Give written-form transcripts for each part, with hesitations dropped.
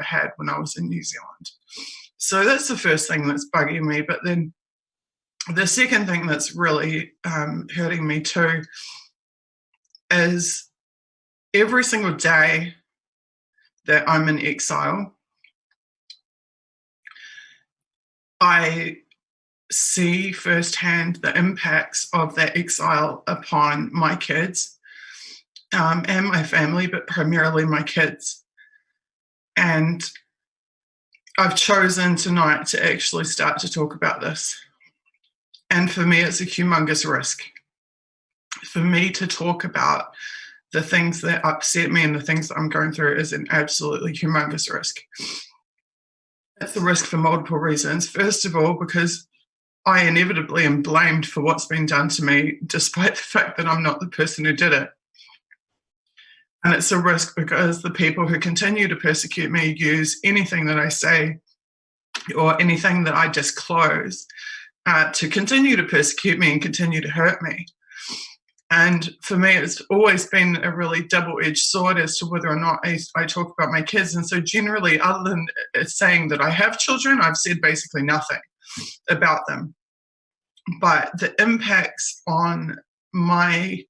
had when I was in New Zealand. So that's the first thing that's bugging me. But then the second thing that's really hurting me too is every single day that I'm in exile, I see firsthand the impacts of that exile upon my kids and my family, but primarily my kids. And I've chosen tonight to actually start to talk about this. And for me, it's a humongous risk. For me to talk about the things that upset me and the things that I'm going through is an absolutely humongous risk. It's a risk for multiple reasons. First of all, because I inevitably am blamed for what's been done to me, despite the fact that I'm not the person who did it. And it's a risk because the people who continue to persecute me use anything that I say or anything that I disclose to continue to persecute me and continue to hurt me. And for me, it's always been a really double-edged sword as to whether or not I talk about my kids. And so generally, other than saying that I have children, I've said basically nothing about them. But the impacts on my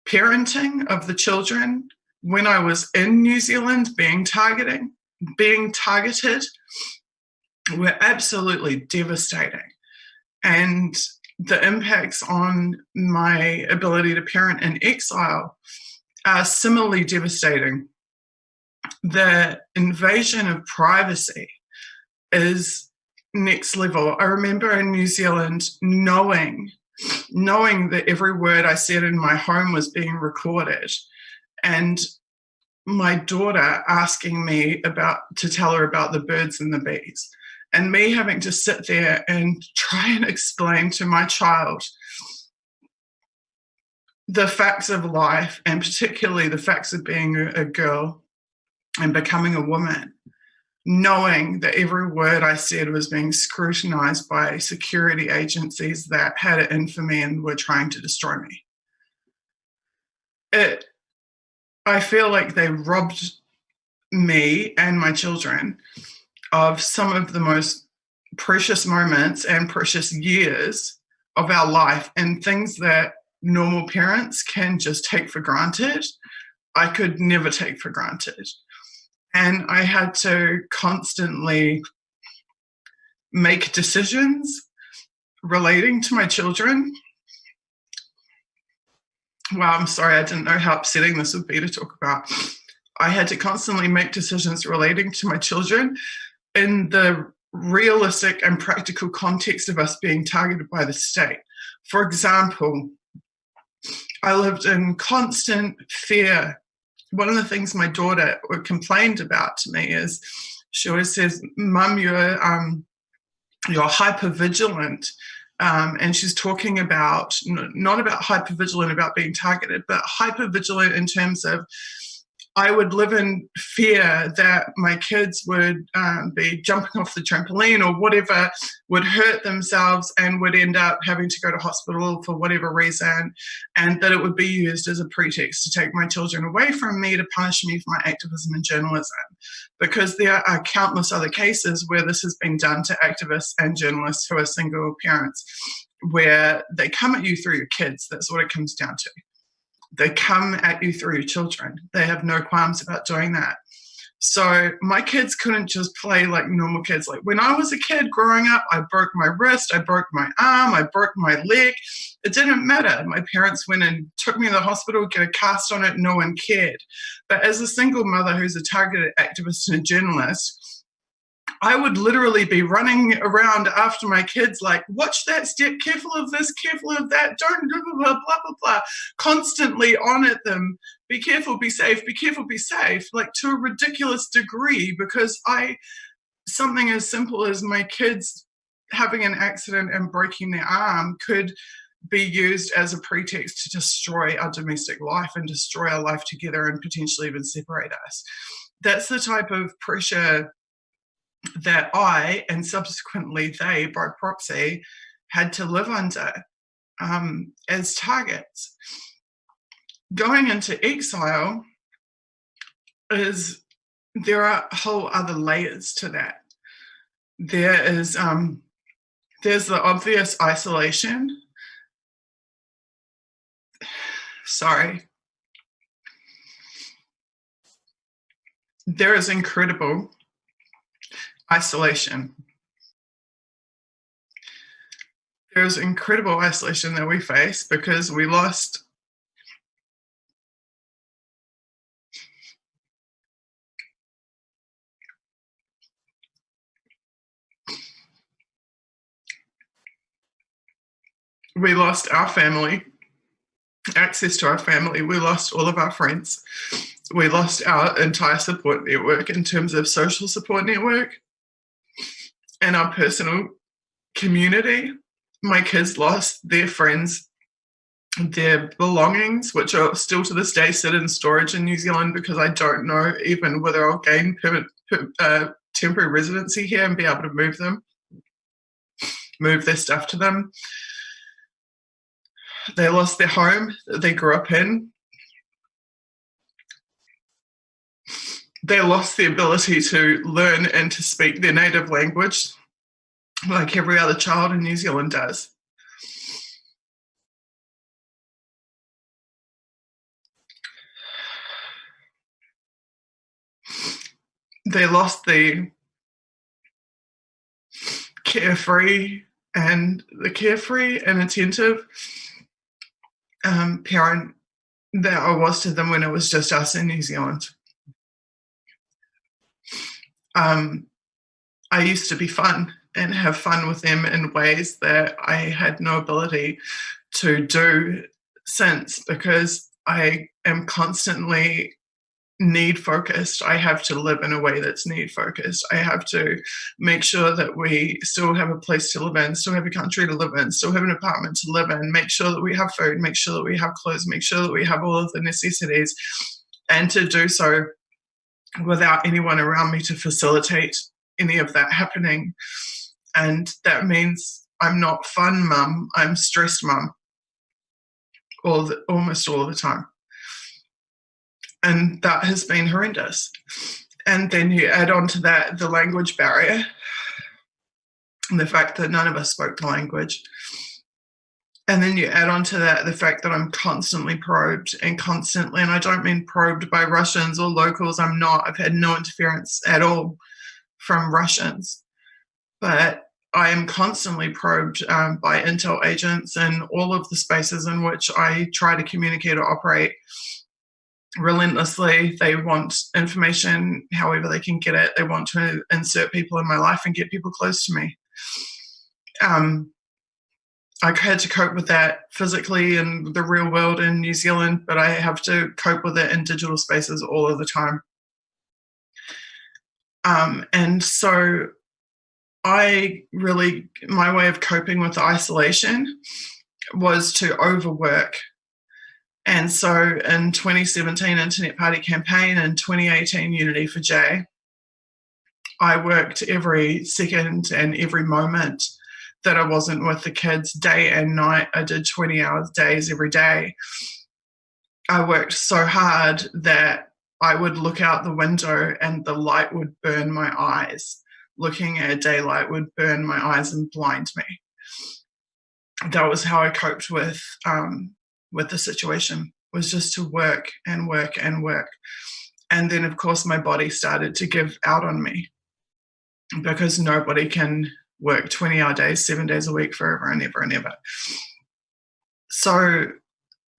parenting of the children when I was in New Zealand being targeted were absolutely devastating. And the impacts on my ability to parent in exile are similarly devastating. The invasion of privacy is next level. I remember in New Zealand knowing that every word I said in my home was being recorded, and my daughter asking me to tell her about the birds and the bees, and me having to sit there and try and explain to my child the facts of life, and particularly the facts of being a girl and becoming a woman, knowing that every word I said was being scrutinized by security agencies that had it in for me and were trying to destroy me. I feel like they robbed me and my children of some of the most precious moments and precious years of our life, and things that normal parents can just take for granted, I could never take for granted. And I had to constantly make decisions relating to my children. Wow, I'm sorry, I didn't know how upsetting this would be to talk about. I had to constantly make decisions relating to my children in the realistic and practical context of us being targeted by the state. For example, I lived in constant fear. One of the things my daughter complained about to me is she always says, "Mum, you're hypervigilant." And she's talking about, not about hypervigilant about being targeted, but hypervigilant in terms of I would live in fear that my kids would be jumping off the trampoline or whatever, would hurt themselves and would end up having to go to hospital for whatever reason, and that it would be used as a pretext to take my children away from me to punish me for my activism and journalism. Because there are countless other cases where this has been done to activists and journalists who are single parents, where they come at you through your kids. That's what it comes down to. They come at you through your children. They have no qualms about doing that. So my kids couldn't just play like normal kids. Like when I was a kid growing up, I broke my wrist, I broke my arm, I broke my leg. It didn't matter. My parents went and took me to the hospital, get a cast on it, no one cared. But as a single mother who's a targeted activist and a journalist, I would literally be running around after my kids like, watch that step, careful of this, careful of that, don't blah, blah, blah, blah, blah, constantly on at them, be careful, be safe, like to a ridiculous degree, because something as simple as my kids having an accident and breaking their arm could be used as a pretext to destroy our domestic life and destroy our life together and potentially even separate us. That's the type of pressure that I, and subsequently they, by proxy, had to live under as targets. Going into exile is there are whole other layers to that. There is there's the obvious isolation. Sorry. There is incredible isolation. There's incredible isolation that we face because we lost our family, access to our family. We lost all of our friends. We lost our entire support network in terms of social support network and our personal community. My kids lost their friends, their belongings, which are still to this day sit in storage in New Zealand because I don't know even whether I'll gain temporary residency here and be able to move their stuff to them. They lost their home that they grew up in. They lost the ability to learn and to speak their native language like every other child in New Zealand does. They lost the carefree and attentive parent that I was to them when it was just us in New Zealand. I used to be fun and have fun with them in ways that I had no ability to do since, because I am constantly need focused. I have to live in a way that's need focused. I have to make sure that we still have a place to live in, still have a country to live in, still have an apartment to live in, make sure that we have food, make sure that we have clothes, make sure that we have all of the necessities, and to do so without anyone around me to facilitate any of that happening. And that means I'm not fun mum, I'm stressed mum almost all the time. And that has been horrendous. And then you add on to that the language barrier and the fact that none of us spoke the language. And then you add on to that the fact that I'm constantly probed and I don't mean probed by Russians or locals. I'm not. I've had no interference at all from Russians. But I am constantly probed by intel agents in all of the spaces in which I try to communicate or operate relentlessly. They want information however they can get it. They want to insert people in my life and get people close to me. I had to cope with that physically in the real world in New Zealand, but I have to cope with it in digital spaces all of the time. And so my way of coping with the isolation was to overwork. And so in 2017 Internet Party campaign and 2018 Unity for J, I worked every second and every moment that I wasn't with the kids, day and night. I did 20 hours days every day. I worked so hard that I would look out the window and the light would burn my eyes. Looking at daylight would burn my eyes and blind me. That was how I coped with the situation, was just to work and work and work. And then, of course, my body started to give out on me, because nobody can work 20-hour days, 7 days a week forever and ever and ever. So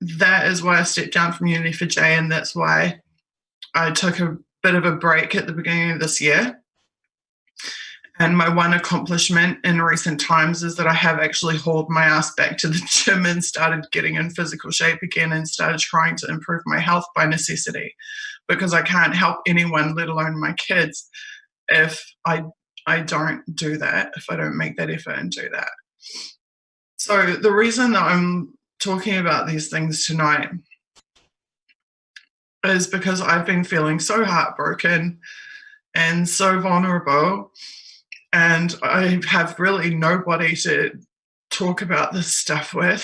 that is why I stepped down from Unity for J, and that's why I took a bit of a break at the beginning of this year. And my one accomplishment in recent times is that I have actually hauled my ass back to the gym and started getting in physical shape again and started trying to improve my health by necessity, because I can't help anyone, let alone my kids, if I don't do that, if I don't make that effort and do that. So the reason that I'm talking about these things tonight is because I've been feeling so heartbroken and so vulnerable, and I have really nobody to talk about this stuff with.